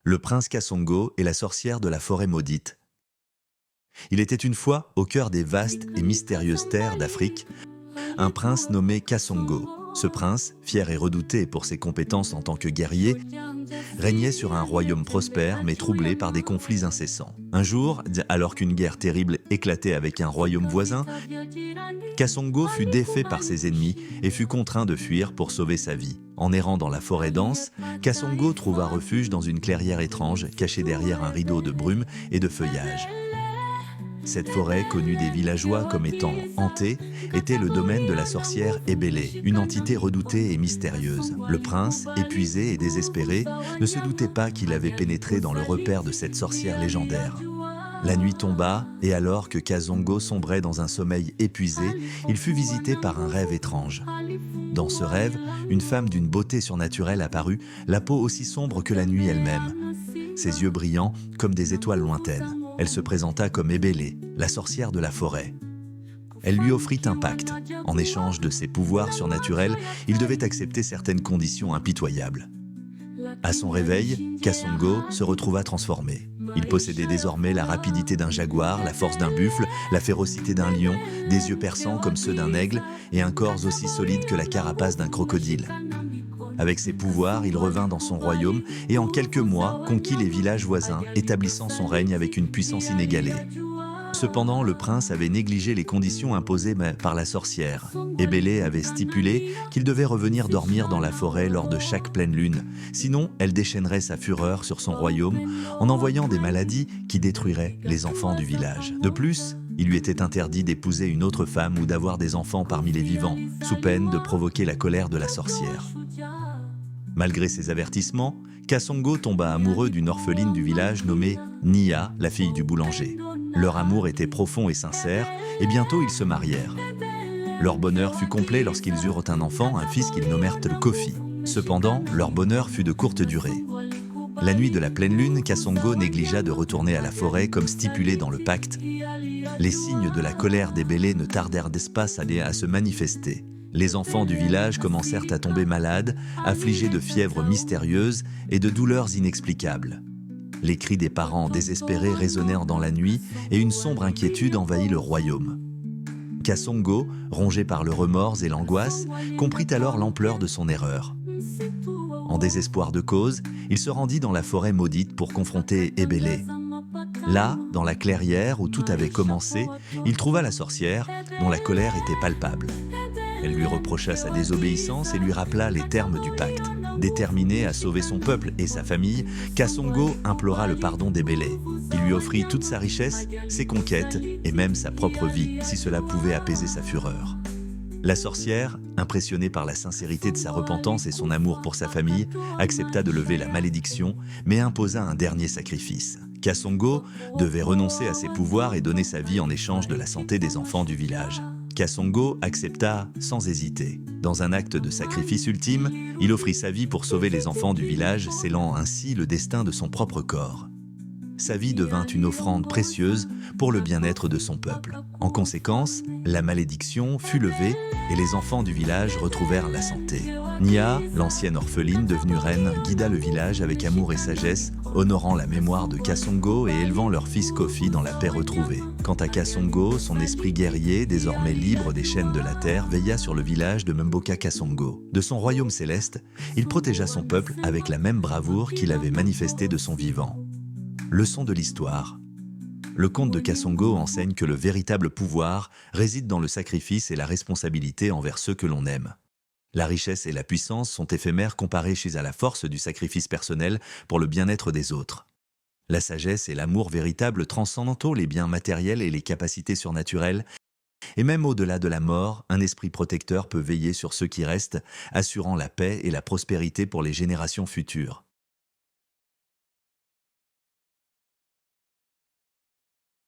Le prince Kasongo et la sorcière de la forêt maudite. Il était une fois, au cœur des vastes et mystérieuses terres d'Afrique, un prince nommé Kasongo. Ce prince, fier et redouté pour ses compétences en tant que guerrier, régnait sur un royaume prospère mais troublé par des conflits incessants. Un jour, alors qu'une guerre terrible éclatait avec un royaume voisin, Kasongo fut défait par ses ennemis et fut contraint de fuir pour sauver sa vie. En errant dans la forêt dense, Kasongo trouva refuge dans une clairière étrange cachée derrière un rideau de brume et de feuillage. Cette forêt, connue des villageois comme étant hantée, était le domaine de la sorcière Ebele, une entité redoutée et mystérieuse. Le prince, épuisé et désespéré, ne se doutait pas qu'il avait pénétré dans le repère de cette sorcière légendaire. La nuit tomba, et alors que Kasongo sombrait dans un sommeil épuisé, il fut visité par un rêve étrange. Dans ce rêve, une femme d'une beauté surnaturelle apparut, la peau aussi sombre que la nuit elle-même, ses yeux brillants comme des étoiles lointaines. Elle se présenta comme Ebele, la sorcière de la forêt. Elle lui offrit un pacte. En échange de ses pouvoirs surnaturels, il devait accepter certaines conditions impitoyables. À son réveil, Kasongo se retrouva transformé. Il possédait désormais la rapidité d'un jaguar, la force d'un buffle, la férocité d'un lion, des yeux perçants comme ceux d'un aigle et un corps aussi solide que la carapace d'un crocodile. Avec ses pouvoirs, il revint dans son royaume et en quelques mois conquit les villages voisins, établissant son règne avec une puissance inégalée. Cependant, le prince avait négligé les conditions imposées par la sorcière. Ebele avait stipulé qu'il devait revenir dormir dans la forêt lors de chaque pleine lune, sinon elle déchaînerait sa fureur sur son royaume en envoyant des maladies qui détruiraient les enfants du village. De plus, il lui était interdit d'épouser une autre femme ou d'avoir des enfants parmi les vivants, sous peine de provoquer la colère de la sorcière. Malgré ces avertissements, Kasongo tomba amoureux d'une orpheline du village nommée Nia, la fille du boulanger. Leur amour était profond et sincère, et bientôt ils se marièrent. Leur bonheur fut complet lorsqu'ils eurent un enfant, un fils qu'ils nommèrent le Kofi. Cependant, leur bonheur fut de courte durée. La nuit de la pleine lune, Kasongo négligea de retourner à la forêt comme stipulé dans le pacte. Les signes de la colère d'Ebele ne tardèrent d'espace à se manifester. Les enfants du village commencèrent à tomber malades, affligés de fièvres mystérieuses et de douleurs inexplicables. Les cris des parents désespérés résonnèrent dans la nuit et une sombre inquiétude envahit le royaume. Kasongo, rongé par le remords et l'angoisse, comprit alors l'ampleur de son erreur. En désespoir de cause, il se rendit dans la forêt maudite pour confronter Ebele. Là, dans la clairière où tout avait commencé, il trouva la sorcière, dont la colère était palpable. Elle lui reprocha sa désobéissance et lui rappela les termes du pacte. Déterminé à sauver son peuple et sa famille, Kasongo implora le pardon d'Ebele. Il lui offrit toute sa richesse, ses conquêtes et même sa propre vie, si cela pouvait apaiser sa fureur. La sorcière, impressionnée par la sincérité de sa repentance et son amour pour sa famille, accepta de lever la malédiction, mais imposa un dernier sacrifice. Kasongo devait renoncer à ses pouvoirs et donner sa vie en échange de la santé des enfants du village. Kasongo accepta sans hésiter. Dans un acte de sacrifice ultime, il offrit sa vie pour sauver les enfants du village, scellant ainsi le destin de son propre corps. Sa vie devint une offrande précieuse pour le bien-être de son peuple. En conséquence, la malédiction fut levée et les enfants du village retrouvèrent la santé. Nia, l'ancienne orpheline devenue reine, guida le village avec amour et sagesse, honorant la mémoire de Kasongo et élevant leur fils Kofi dans la paix retrouvée. Quant à Kasongo, son esprit guerrier, désormais libre des chaînes de la terre, veilla sur le village de Mboka Kasongo. De son royaume céleste, il protégea son peuple avec la même bravoure qu'il avait manifestée de son vivant. Leçon de l'histoire. Le conte de Kasongo enseigne que le véritable pouvoir réside dans le sacrifice et la responsabilité envers ceux que l'on aime. La richesse et la puissance sont éphémères comparées à la force du sacrifice personnel pour le bien-être des autres. La sagesse et l'amour véritable transcendent les biens matériels et les capacités surnaturelles, et même au-delà de la mort, un esprit protecteur peut veiller sur ceux qui restent, assurant la paix et la prospérité pour les générations futures.